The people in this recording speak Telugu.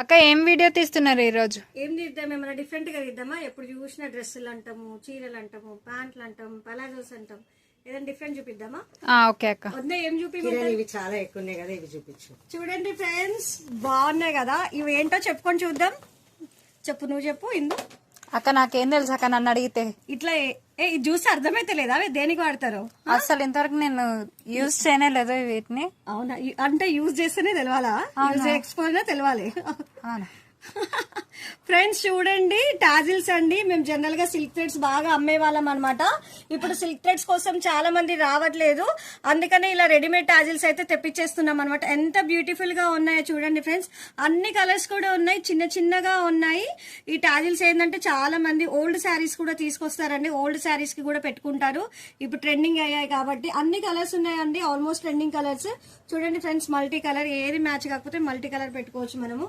అక్క ఏం వీడియో తీస్తున్నారు ఈ రోజు? ఏం తీద్దాం, ఏమైనా డిఫరెంట్ గా తీద్దామా? ఎప్పుడు చూసిన డ్రెస్సులు అంటాము, చీరలు అంటాము, ప్యాంట్లు అంటాము, పలాజోస్ అంటాం. ఏదైనా డిఫరెంట్ చూపిద్దామా? ఓకే అక్క. వద్దా ఏం ఇవి చాలా ఎక్కువ ఉన్నాయి కదా, ఇవి చూపించు. చూడండి ఫ్రెండ్స్, బాగున్నాయి కదా. ఇవి ఏంటో చెప్పుకొని చూద్దాం. చెప్పు, నువ్వు చెప్పు. ఇందు అక్క నాకేం తెలుసు అక్క, నన్ను అడిగితే ఇట్లా ఇది చూసి అర్థమైతే లేదా అవి దేనికి వాడతారు? అసలు ఇంతవరకు నేను యూజ్ చేయనే లేదు వీటిని. అవునా? అంటే యూజ్ చేస్తేనే తెలవాలా? యూజ్ చేయకపోయినా తెలవాలి. అవునా ఫ్రెండ్స్ చూడండి, టాజిల్స్ అండి. మేము జనరల్ గా సిల్క్ థ్రెడ్స్ బాగా అమ్మే వాళ్ళం అనమాట. ఇప్పుడు సిల్క్ థ్రెడ్స్ కోసం చాలా మంది రావట్లేదు, అందుకనే ఇలా రెడీమేడ్ టాజిల్స్ అయితే తెప్పించేస్తున్నాం అనమాట. ఎంత బ్యూటిఫుల్ గా ఉన్నాయో చూడండి ఫ్రెండ్స్. అన్ని కలర్స్ కూడా ఉన్నాయి, చిన్న చిన్నగా ఉన్నాయి. ఈ టాజిల్స్ ఏంటంటే చాలా మంది ఓల్డ్ శారీస్ కూడా తీసుకొస్తారండి, ఓల్డ్ శారీస్ కి కూడా పెట్టుకుంటారు. ఇప్పుడు ట్రెండింగ్ అయ్యాయి కాబట్టి అన్ని కలర్స్ ఉన్నాయండి, ఆల్మోస్ట్ ట్రెండింగ్ కలర్స్. చూడండి ఫ్రెండ్స్, మల్టీ కలర్, ఏది మ్యాచ్ కాకపోతే మల్టీ కలర్ పెట్టుకోవచ్చు మనము.